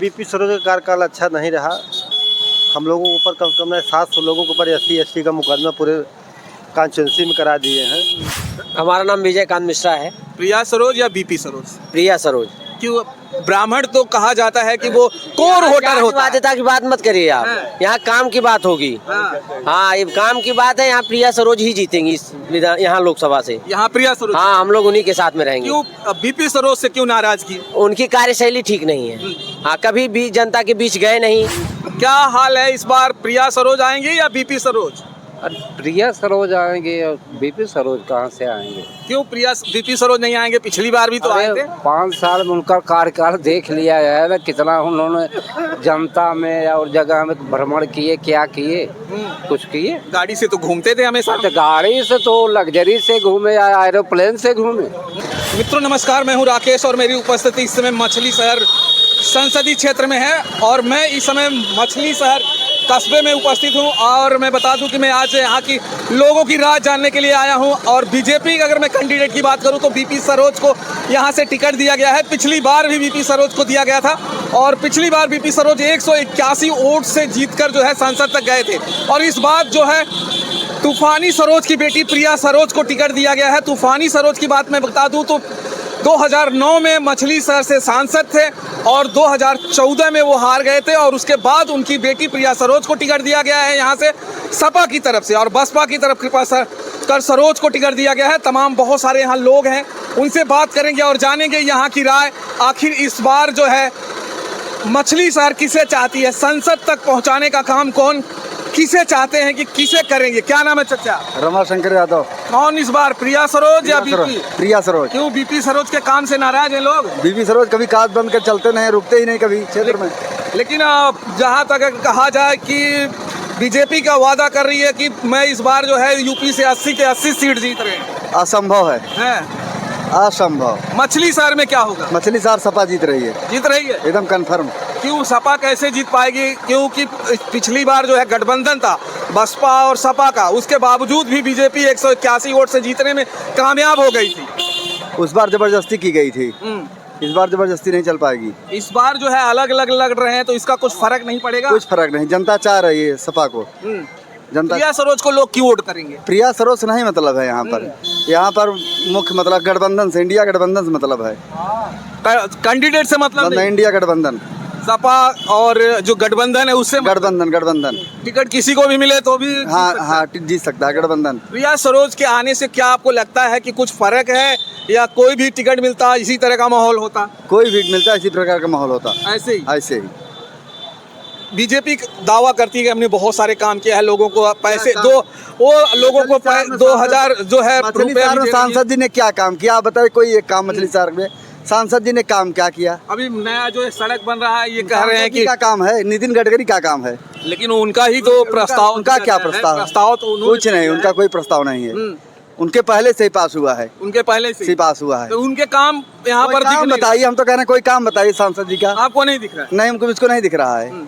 BP Saroj का कार्यकाल अच्छा नहीं रहा। हम लोगों के ऊपर कम से कम 700 लोगों के ऊपर SC/ST का मुकदमा पूरे कॉन्स्टिट्यूंसी में करा दिए हैं। हमारा नाम विजयकांत मिश्रा है। प्रिया सरोज या बीपी सरोज? प्रिया सरोज। क्यों? ब्राह्मण तो कहा जाता है कि वो कोर वोटर होता है। बाध्यता की बात मत करिए आप, यहाँ काम की बात होगी। हाँ, ये काम की बात है। यहाँ प्रिया सरोज ही जीतेंगी इस यहाँ लोकसभा से। यहाँ प्रिया सरोज? हाँ, हम लोग उन्हीं के साथ में रहेंगे। क्यों बीपी सरोज से क्यों नाराजगी? उनकी कार्यशैली ठीक नहीं है। हाँ, कभी भी जनता के बीच गए नहीं। क्या हाल है इस बार? प्रिया सरोज आएंगे या बीपी सरोज? प्रिया सरोज आएंगे और बीपी सरोज कहाँ से आएंगे? क्यों बीपी सरोज नहीं आएंगे? पिछली बार भी तो आए थे। 5 साल में उनका कार्यकाल देख लिया है ना, कितना उन्होंने जनता में और जगह में भ्रमण किए, क्या किए, कुछ किए। गाड़ी से तो घूमते थे हमेशा। तो गाड़ी से तो लग्जरी से घूमे या एरोप्लेन से घूमे। मित्रों नमस्कार, मैं हूँ राकेश और मेरी उपस्थिति इस समय मछली शहर संसदीय क्षेत्र में है और मैं इस समय मछली शहर कस्बे में उपस्थित हूँ। और मैं बता दूं कि मैं आज यहाँ की लोगों की राय जानने के लिए आया हूँ। और बीजेपी अगर मैं कैंडिडेट की बात करूँ तो बीपी सरोज को यहाँ से टिकट दिया गया है। पिछली बार भी बीपी सरोज को दिया गया था और पिछली बार बीपी सरोज 181 वोट से जीतकर जो है संसद तक गए थे। और इस बार जो है तूफानी सरोज की बेटी प्रिया सरोज को टिकट दिया गया है। तूफानी सरोज की बात मैं बता दूं तो 2009 में मछली शहर से सांसद थे और 2014 में वो हार गए थे और उसके बाद उनकी बेटी प्रिया सरोज को टिकट दिया गया है यहाँ से सपा की तरफ से। और बसपा की तरफ कृपा कर सरोज को टिकट दिया गया है। तमाम बहुत सारे यहाँ लोग हैं, उनसे बात करेंगे और जानेंगे यहाँ की राय। आखिर इस बार जो है मछली शहर किसे चाहती है, संसद तक पहुँचाने का काम कौन किसे चाहते हैं कि किसे करेंगे? क्या नाम है चाचा? रमाशंकर यादव। कौन इस बार, प्रिया सरोज या बीपी? प्रिया सरोज। क्यों बीपी सरोज के काम से नाराज हैं लोग? बीपी सरोज कभी काज बंद कर चलते नहीं, रुकते ही नहीं कभी क्षेत्र में। लेकिन जहाँ तक कहा जाए कि बीजेपी का वादा कर रही है कि मैं इस बार जो है यूपी से 80 के 80 सीट जीत रहे हैं। असंभव है, असंभव। मछली शहर में क्या होगा? मछली शहर सपा जीत रही है, जीत रही है एकदम कंफर्म। क्यों सपा कैसे जीत पाएगी? क्योंकि पिछली बार जो है गठबंधन था बसपा और सपा का, उसके बावजूद भी बीजेपी 181 वोट से जीतने में कामयाब हो गई थी। उस बार जबरदस्ती की गई थी, इस बार जबरदस्ती नहीं चल पाएगी। इस बार जो है अलग अलग लग रहे हैं तो इसका कुछ फर्क नहीं पड़ेगा? कुछ फर्क नहीं, जनता चाह रही है सपा को। जनता प्रिया सरोज को लोग क्यों वोट करेंगे? प्रिया सरोज नहीं मतलब है यहाँ पर। यहाँ पर मुख्य मतलब गठबंधन से, इंडिया गठबंधन से मतलब है। कैंडिडेट से मतलब नहीं? इंडिया गठबंधन, सपा और जो गठबंधन है उससे गठबंधन टिकट किसी को भी मिले तो भी हाँ जीत सकता है गठबंधन। प्रिया सरोज के आने से क्या आपको लगता है कि कुछ फर्क है या कोई भी टिकट मिलता इसी तरह का माहौल होता? कोई भी मिलता इसी प्रकार का माहौल होता, ऐसे ही। बीजेपी दावा करती है कि हमने बहुत सारे काम किया है, लोगों को पैसे वो लोगों को 2000 जो है रुपए। सांसद जी ने क्या काम किया आप बताइए? कोई एक काम मछली शहर में सांसद जी ने काम क्या किया? अभी नया जो सड़क बन रहा है ये कह रहे हैं कि क्या काम है? नितिन गडकरी का काम है, लेकिन उनका ही तो प्रस्ताव। उनका क्या प्रस्ताव तो कुछ नहीं, उनका कोई प्रस्ताव नहीं है। उनके पहले से ही पास हुआ है, उनके पहले से ही पास हुआ है। तो उनके काम यहाँ पर बताइए, हम तो कह रहे हैं कोई काम बताइए सांसद जी का। आपको नहीं दिख रहा है? नहीं, हमको इसको नहीं दिख रहा है,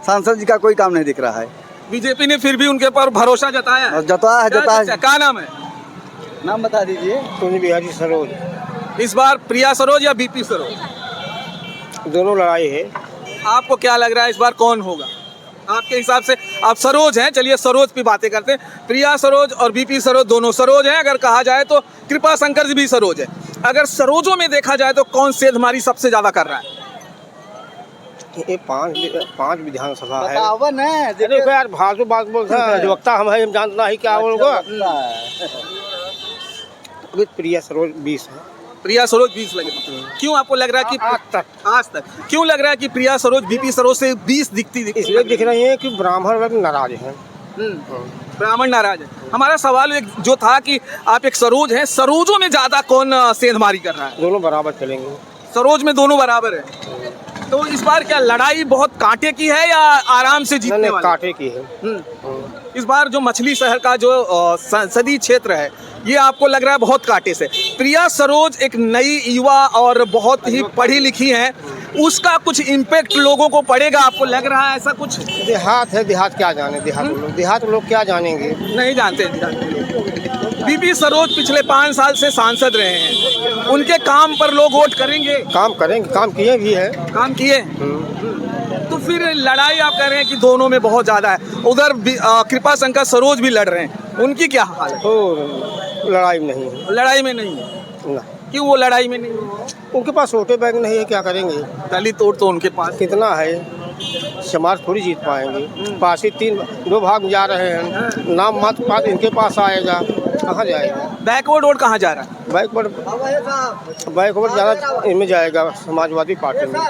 सांसद जी का कोई काम नहीं दिख रहा है। बीजेपी ने फिर भी उनके पर भरोसा जताया है। क्या नाम है? नाम बता दीजिए। कुंज बिहारी सरोज। इस बार प्रिया सरोज या बीपी सरोज? दोनों लड़ाई है। आपको क्या लग रहा है इस बार कौन होगा आपके हिसाब से? आप सरोज हैं, चलिए सरोज पे बातें करते हैं। प्रिया सरोज और बीपी सरोज दोनों सरोज हैं। अगर कहा जाए तो कृपा शंकर जी भी सरोज है। अगर सरोजों में देखा जाए तो कौन सेंधमारी सबसे ज्यादा कर रहा है? ये 5 विधानसभा है। देखो यार भाषु बात बोलते हैं, अधिवक्ता हम है, हम जानना ही क्या होगा। प्रिया सरोज 20 है। प्रिया सरोज 20 लगे। क्यों आपको लग रहा है कि आज तक क्यों लग रहा है कि प्रिया सरोज बीपी सरोज से 20 दिखती? इसलिए दिख रही है कि ब्राह्मण वर्ग नाराज हैं। ब्राह्मण नाराज है। हमारा सवाल एक जो था कि आप एक सरोज हैं, सरोजों में ज्यादा कौन सेंधमारी कर रहा है? दोनों बराबर चलेंगे। सरोज में दोनों बराबर है। तो इस बार क्या लड़ाई बहुत कांटे की है या आराम से जीतने वाले? कांटे की है। इस बार जो मछली शहर का जो संसदीय क्षेत्र है ये आपको लग रहा है बहुत कांटे से? प्रिया सरोज एक नई युवा और बहुत ही पढ़ी लिखी हैं, उसका कुछ इम्पैक्ट लोगों को पड़ेगा आपको लग रहा है ऐसा कुछ? देहात है, देहात क्या जाने, देहात लोग क्या जानेंगे? नहीं जानते। बीपी सरोज पिछले 5 साल से सांसद रहे हैं, उनके काम पर लोग वोट करेंगे? काम करेंगे, काम किए भी है। काम किए? तो फिर लड़ाई आप कह रहे हैं कि दोनों में बहुत ज्यादा है। उधर कृपा शंकर सरोज भी लड़ रहे हैं, उनकी क्या हाल है? तो लड़ाई में नहीं है लड़ाई में नहीं है? ना। क्यों वो लड़ाई में नहीं है? उनके पास वोटे बैंक नहीं है, क्या करेंगे? दलित वोट तो उनके पास कितना है, समाज थोड़ी जीत पाएंगे। पास ही 2 भाग जा रहे हैं, नाम मत पास इनके पास आएगा, कहाँ जाएगा? बैकवर्ड वोट कहाँ जा रहा है? बैकवर्ड ज़्यादा इनमें जाएगा, समाजवादी पार्टी में।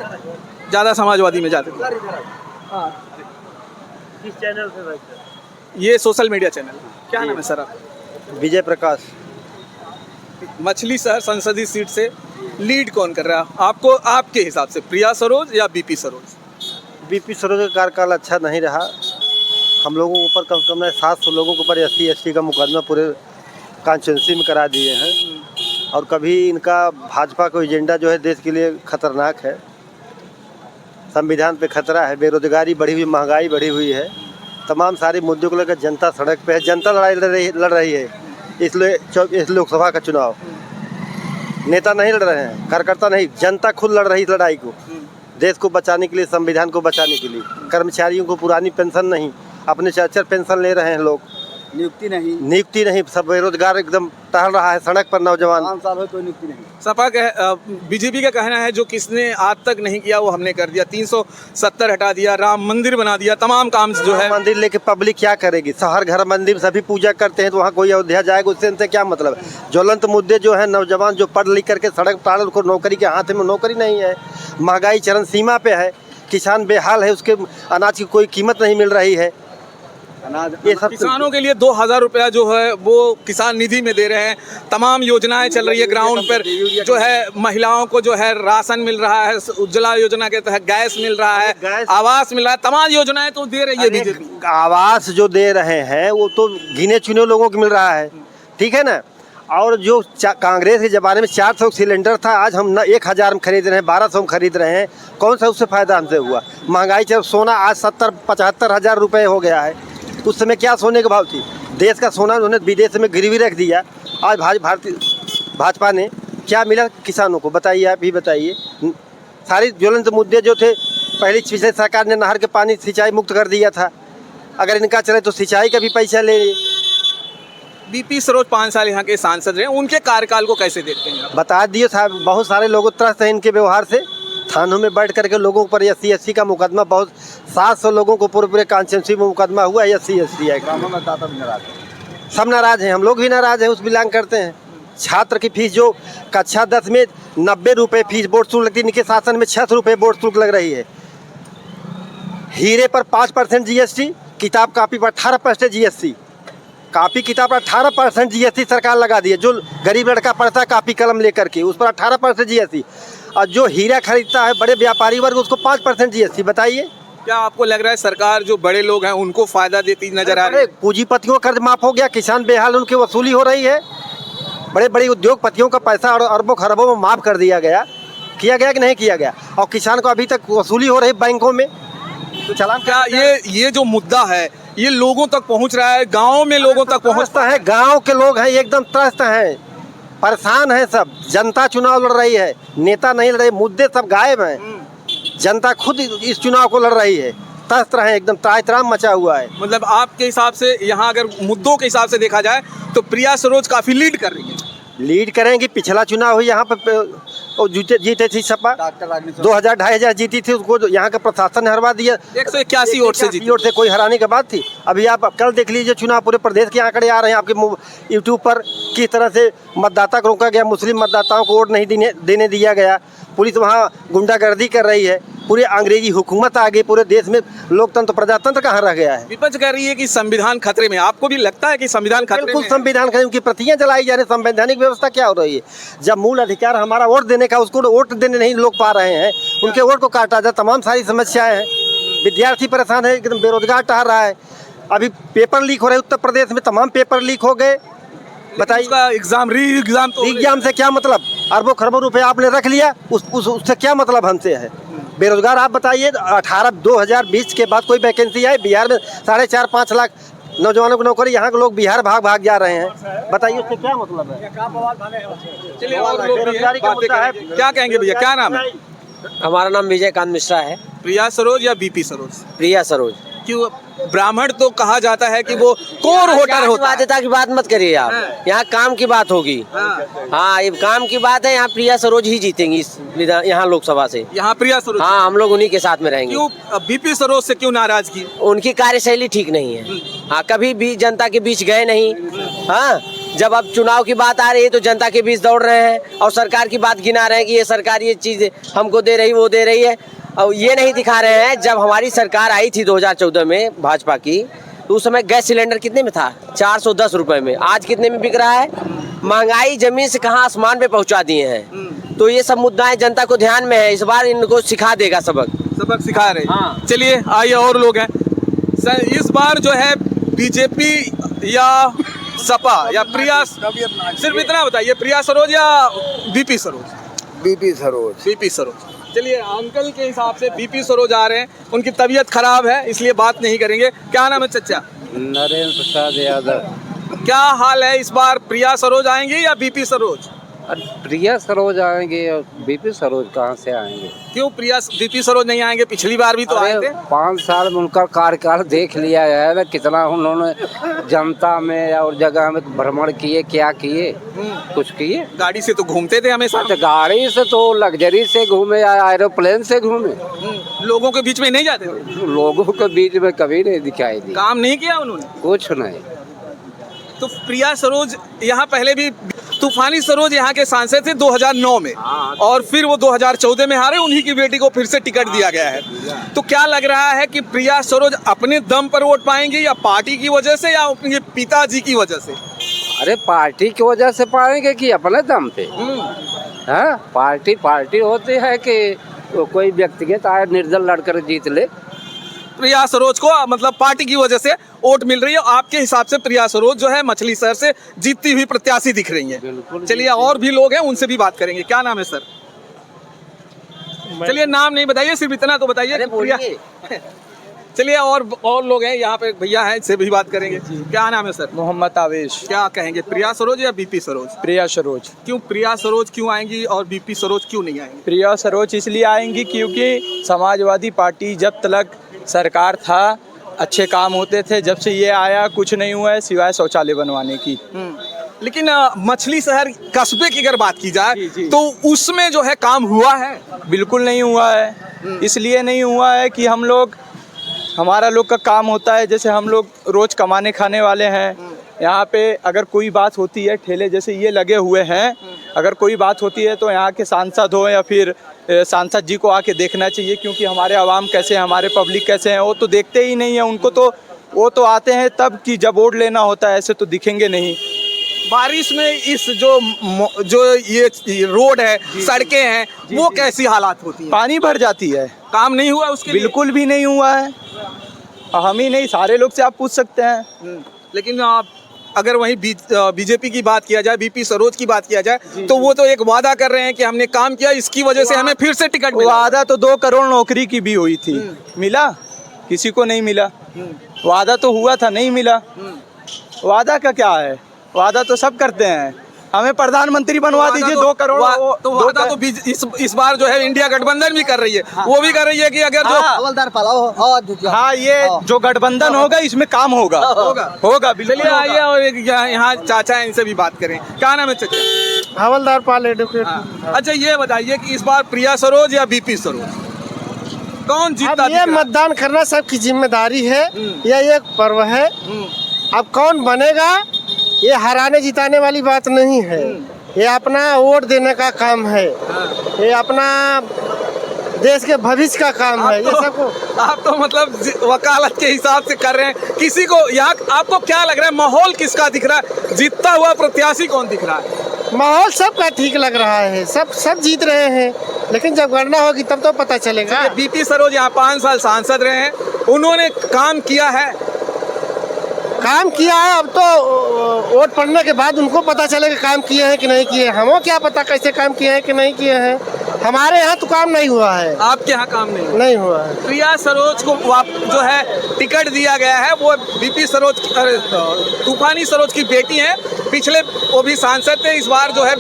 ज्यादा समाजवादी में जाते हैं। किस चैनल से? ये सोशल मीडिया चैनल। क्या नाम है सर आप? विजय प्रकाश। मछली शहर संसदीय सीट से लीड कौन कर रहा है आपको, आपके हिसाब से? प्रिया सरोज या बीपी सरोज? बीपी सरोज का कार्यकाल अच्छा नहीं रहा। हम लोगों के ऊपर कम से कम 700 लोगों के ऊपर SC/ST का मुकदमा पूरे कॉन्स्टिट्यूंसी में करा दिए हैं। और कभी इनका भाजपा का एजेंडा जो है देश के लिए खतरनाक है, संविधान पे खतरा है, बेरोजगारी बढ़ी हुई, महंगाई बढ़ी हुई है, तमाम सारे मुद्दों को लेकर जनता सड़क पे है, जनता लड़ाई लड़ रही है। इसलिए इस लोकसभा का चुनाव नेता नहीं लड़ रहे हैं, कार्यकर्ता नहीं, जनता खुद लड़ रही इस लड़ाई को, देश को बचाने के लिए, संविधान को बचाने के लिए। कर्मचारियों को पुरानी पेंशन नहीं, अपने 4 पेंशन ले रहे हैं लोग, नियुक्ति नहीं, सब बेरोजगार एकदम टहल रहा है सड़क पर, नौजवान 5 साल हो कोई नियुक्ति नहीं। सपा का बीजेपी का कहना है जो किसने आज तक नहीं किया वो हमने कर दिया, 370 हटा दिया, राम मंदिर बना दिया, तमाम काम जो है। मंदिर लेके पब्लिक क्या करेगी? हर घर मंदिर सभी पूजा करते हैं, तो वहाँ कोई अयोध्या जाएगा, उससे इनसे क्या मतलब है? ज्वलंत मुद्दे जो है, नौजवान जो पढ़ लिख करके सड़क पर उनको नौकरी के हाथ में नौकरी नहीं है, महंगाई चरम सीमा पे है, किसान बेहाल है, उसके अनाज की कोई कीमत नहीं मिल रही है। ये सब किसानों के लिए 2000 रुपया जो है वो किसान निधि में दे रहे हैं, तमाम योजनाएं चल रही है ग्राउंड पर, जो है महिलाओं को जो है राशन मिल रहा है, उज्ज्वला योजना के तहत गैस मिल रहा है, आवास मिल रहा है, तमाम योजनाएं तो दे रही है बीजेपी। आवास जो दे रहे हैं वो तो गिने चुने लोगों को मिल रहा है, ठीक है ना। और जो कांग्रेस के ज़माने में 400 सिलेंडर था, आज हम 1000 में खरीद रहे हैं, 1200 में खरीद रहे हैं, कौन सा उससे फ़ायदा हमसे हुआ? महंगाई चल, सोना आज 70-75 हज़ार रुपये हो गया है, उस समय क्या सोने का भाव थी? देश का सोना उन्होंने विदेश में गिरवी रख दिया। आज भाजपा ने क्या मिला किसानों को? बताइए, आप ही बताइए। सारी ज्वलंत मुद्दे जो थे, पिछले सरकार ने नहर के पानी सिंचाई मुक्त कर दिया था, अगर इनका चले तो सिंचाई का भी पैसा ले। बीपी सरोज 5 साल यहाँ के सांसद रहे, उनके कार्यकाल को कैसे देखते हैं? बता दिए साहब, बहुत सारे लोग त्रस्त हैं इनके व्यवहार से। थानों में बैठ करके लोगों पर SC/ST का मुकदमा, बहुत 700 लोगों को पूरे कॉन्स्टिट्यूंसी में मुकदमा हुआ, SC/ST है। सब नाराज हैं, हम लोग भी नाराज हैं, उस बिलोंग करते हैं। छात्र की फीस जो कक्षा 10 में 90 रुपये फीस बोर्ड शुल्क लगती है, इनके शासन में 600 रुपये बोर्ड शुल्क लग रही है। हीरे पर 5% GST, किताब कापी पर 18% GST, कापी किताब पर 18% GST सरकार लगा दी है। जो गरीब लड़का पढ़ता है कापी कलम लेकर के, उस पर 18% GST, और जो हीरा खरीदता है बड़े व्यापारी वर्ग, उसको 5% GST। बताइए, क्या आपको लग रहा है सरकार जो बड़े लोग हैं उनको फायदा देती नजर आ रही है? पूंजीपतियों का कर्ज माफ हो गया, किसान बेहाल, उनकी वसूली हो रही है। बड़े बड़े उद्योगपतियों का पैसा और अरबों खरबों में माफ कर दिया गया, किया गया कि नहीं किया गया? और किसान को अभी तक वसूली हो रही बैंकों में। तो चला क्या ये जो मुद्दा है ये लोगों तक पहुंच रहा है? गाँव में लोगों तक पहुँचता है? गाँव के लोग हैं एकदम त्रस्त हैं, परेशान है सब। जनता चुनाव लड़ रही है, नेता नहीं लड़ रहे, मुद्दे सब गायब हैं। जनता खुद इस चुनाव को लड़ रही है, त्रस्त रहे, एकदम त्राम मचा हुआ है। मतलब आपके हिसाब से यहाँ अगर मुद्दों के हिसाब से देखा जाए तो प्रिया सरोज काफी लीड कर रही है। लीड करेंगी। पिछला चुनाव हुई यहाँ पर जीते थी सपा, 2000-2500 जीती थी, उसको यहाँ का प्रशासन ने हरवा दिया। 181 वोट से जीती। वोट से कोई हराने की बात थी? अभी आप कल देख लीजिए चुनाव, पूरे प्रदेश के आंकड़े आ रहे हैं आपके यूट्यूब पर, किस तरह से मतदाता को रोका गया, मुस्लिम मतदाताओं को वोट नहीं देने दिया गया, पुलिस वहाँ गुंडागर्दी कर रही है, पूरी अंग्रेजी हुकूमत आ गई, पूरे देश में लोकतंत्र प्रजातंत्र कहाँ रह गया है? विपक्ष कह रही है कि संविधान खतरे में। आपको भी लगता है कि संविधान खतरे में? बिल्कुल संविधान खतरे में, उनकी प्रतियां जलाई जा रही। संवैधानिक व्यवस्था क्या हो रही है? जब मूल अधिकार हमारा वोट देने का, उसको वोट देने नहीं लोग पा रहे हैं, उनके वोट को काटा जाए, तमाम सारी समस्याएं हैं। विद्यार्थी परेशान है, एकदम बेरोजगार टहल रहा है। अभी पेपर लीक हो रहे उत्तर प्रदेश में, तमाम पेपर लीक हो गए। बताइए, एग्जाम से क्या मतलब? अरबों खरबों रुपए आपने रख लिया, उससे क्या मतलब हमसे है? बेरोजगार आप बताइए, 2020 के बाद कोई वैकेंसी आई बिहार में? 4.5-5 लाख नौजवानों को नौकरी, यहाँ के लोग बिहार भाग भाग जा रहे हैं। बताइए उससे क्या मतलब है? चलिए और लोग भी हैं, बेरोजगारी का बातें मुद्दा है। करेंगे। क्या कहेंगे भैया, क्या नाम है? हमारा नाम विजयकांत मिश्रा है। प्रिया सरोज या बीपी सरोज? प्रिया सरोज। क्यों? ब्राह्मण तो कहा जाता है कि वो कोर वोटर होता है। बाध्यता की बात मत करिए आप, हाँ। यहाँ काम की बात होगी। हाँ, ये काम की बात है। यहाँ प्रिया सरोज ही जीतेंगी इस यहाँ लोकसभा से। यहाँ प्रिया सरोज। हाँ, हम लोग उन्हीं के साथ में रहेंगे। क्यों बीपी सरोज से क्यों नाराजगी? उनकी कार्यशैली ठीक नहीं है। हाँ, कभी भी जनता के बीच गए नहीं। हाँ, जब अब चुनाव की बात आ रही है तो जनता के बीच दौड़ रहे हैं और सरकार की बात गिना रहे हैं कि ये सरकार ये चीज़ हमको दे रही, वो दे रही है। और ये नहीं दिखा रहे हैं, जब हमारी सरकार आई थी 2014 में भाजपा की, तो उस समय गैस सिलेंडर कितने में था? 410 रुपए में। आज कितने में बिक रहा है? महंगाई जमीन से कहाँ आसमान पे पहुंचा दिए हैं। तो ये सब मुद्दाएं जनता को ध्यान में है, इस बार इनको सिखा देगा सबक सिखा रहे। हाँ। चलिए आइए और लोग हैं सर। इस बार जो है बीजेपी या सपा या प्रिया, सिर्फ इतना बताइए, प्रिया सरोज या BP Saroj? BP Saroj. BP Saroj. चलिए अंकल के हिसाब से बीपी सरोज आ रहे हैं, उनकी तबीयत खराब है इसलिए बात नहीं करेंगे। क्या नाम है चचा? नरेंद्र प्रसाद यादव। क्या हाल है इस बार, प्रिया सरोज आएंगी या बीपी सरोज? प्रिया सरोज आएंगे और बीपी सरोज कहाँ से आएंगे? क्यों बीपी सरोज नहीं आएंगे? पिछली बार भी तो आए थे। 5 साल में उनका कार्यकाल देख लिया है ना, कितना उन्होंने जनता में और जगह में भ्रमण किए, क्या किए, कुछ किए। गाड़ी से तो घूमते थे हमेशा। तो गाड़ी से तो लग्जरी से घूमे या एरोप्लेन से घूमे, लोगों के बीच में नहीं जाते थे। लोगों के बीच में कभी नहीं दिखाई दी। काम नहीं किया उन्होंने? कुछ नहीं। तो प्रिया सरोज यहाँ पहले भी, तूफानी सरोज यहाँ के सांसद थे 2009 में, और फिर वो 2014 में हारे, उन्हीं की बेटी को फिर से टिकट दिया गया है। तो क्या लग रहा है कि प्रिया सरोज अपने दम पर वोट पाएंगी या पार्टी की वजह से या उनके पिताजी की वजह से? अरे पार्टी की वजह से पाएंगे कि अपने दम पे? हाँ, पार्टी होती है कि कोई व्यक्तिगत आए निर्दल लड़कर जीत ले। प्रिया सरोज को मतलब पार्टी की वजह से वोट मिल रही है। आपके हिसाब से प्रिया सरोज जो है मछली शहर से जीतती हुई प्रत्याशी दिख रही है। चलिए और भी लोग हैं, उनसे भी बात करेंगे। क्या नाम है सर? चलिए नाम नहीं बताइए, सिर्फ इतना तो बताइए कि प्रिया। चलिए और लोग हैं, यहाँ पे भैया हैं, इससे भी बात करेंगे। क्या नाम है सर? मोहम्मद आवेश। क्या कहेंगे, प्रिया सरोज या बीपी सरोज? प्रिया सरोज। क्यों प्रिया सरोज क्यों आएंगी और बीपी सरोज क्यों नहीं आएंगी? प्रिया सरोज इसलिए आएंगी क्योंकि समाजवादी पार्टी जब तक सरकार था अच्छे काम होते थे, जब से ये आया कुछ नहीं हुआ है सिवाय शौचालय बनवाने की। लेकिन मछली शहर कस्बे की अगर बात की जाए तो उसमें जो है काम हुआ है? बिल्कुल नहीं हुआ है। इसलिए नहीं हुआ है कि हमारा लोग का काम होता है, जैसे हम लोग रोज कमाने खाने वाले हैं। यहाँ पे अगर कोई बात होती है, ठेले जैसे ये लगे हुए हैं, अगर कोई बात होती है तो यहाँ के सांसद हो या फिर सांसद जी को आके देखना चाहिए, क्योंकि हमारे आवाम कैसे हैं, हमारे पब्लिक कैसे हैं, वो तो देखते ही नहीं है। उनको तो वो तो आते हैं तब कि जब वोट लेना होता है, ऐसे तो दिखेंगे नहीं। बारिश में इस जो ये रोड है, सड़कें हैं, वो कैसी हालात होती हैं? पानी भर जाती है। काम नहीं हुआ उसके लिए? बिल्कुल भी नहीं हुआ है। हम ही नहीं, सारे लोग से आप पूछ सकते हैं। लेकिन अगर वहीं बीजेपी की बात किया जाए, बीपी सरोज की बात किया जाए, तो वो तो एक वादा कर रहे हैं कि हमने काम किया, इसकी वजह से हमें फिर से टिकट मिला। वादा तो 2 करोड़ नौकरी की भी हुई थी, मिला? किसी को नहीं मिला। वादा तो हुआ था, नहीं मिला। वादा का क्या है? वादा तो सब करते हैं। हमें प्रधानमंत्री बनवा दीजिए 2 करोड़। तो वादा तो इस बार जो है इंडिया गठबंधन भी कर रही है। वो भी कर रही है कि अगर जो हवलदार पालाओ। हाँ, ये जो गठबंधन होगा इसमें काम होगा। चलिए आइए और यहाँ चाचा हैं, इनसे भी बात करें। क्या नाम है चाचा? हवलदार पाल एडवोकेट। अच्छा ये बताइए कि इस बार प्रिया सरोज या बीपी सरोज कौन जीतता? ये मतदान करना सबकी जिम्मेदारी है, यह एक पर्व है। अब कौन बनेगा ये हराने जिताने वाली बात नहीं है, ये अपना वोट देने का काम है, ये अपना देश के भविष्य का काम है। ये सबको आप तो मतलब वकालत के हिसाब से कर रहे हैं। किसी को यहाँ आपको क्या लग रहा है, माहौल किसका दिख रहा है? जीतता हुआ प्रत्याशी कौन दिख रहा है? माहौल सबका ठीक लग रहा है, सब जीत रहे हैं, लेकिन जब गणना होगी तब तो पता चलेगा। बीपी सरोज यहाँ 5 साल सांसद रहे हैं, उन्होंने काम किया है। अब तो वोट पड़ने के बाद उनको पता चलेगा काम किए हैं कि नहीं किए। हमें क्या पता कैसे काम किए हैं कि नहीं किए हैं। हमारे यहाँ तो काम नहीं हुआ है, आपके यहाँ काम नहीं हुआ। नहीं हुआ है। प्रिया सरोज को जो है टिकट दिया गया है, वो बीपी सरोज तूफानी सरोज की बेटी हैं। पिछले वो भी सांसद थे, इस बार जो है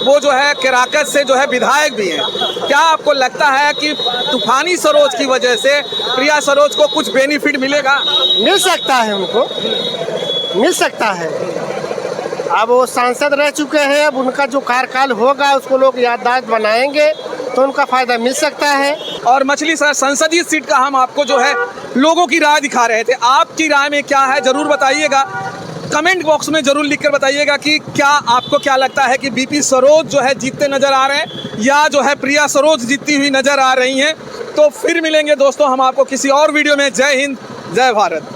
वो जो है केराकत से जो है विधायक भी हैं। क्या आपको लगता है कि तूफानी सरोज की वजह से प्रिया सरोज को कुछ बेनिफिट मिलेगा? मिल सकता है, उनको मिल सकता है। अब वो सांसद रह चुके हैं, अब उनका जो कार्यकाल होगा उसको लोग याददाश्त बनाएंगे तो उनका फायदा मिल सकता है। और मछली शहर संसदीय सीट का हम आपको जो है लोगों की राय दिखा रहे थे। आपकी राय में क्या है जरूर बताइएगा, कमेंट बॉक्स में जरूर लिखकर बताइएगा कि क्या आपको क्या लगता है कि बीपी सरोज जो है जीतते नजर आ रहे हैं या जो है प्रिया सरोज जीतती हुई नजर आ रही हैं। तो फिर मिलेंगे दोस्तों हम आपको किसी और वीडियो में। जय हिंद, जय भारत।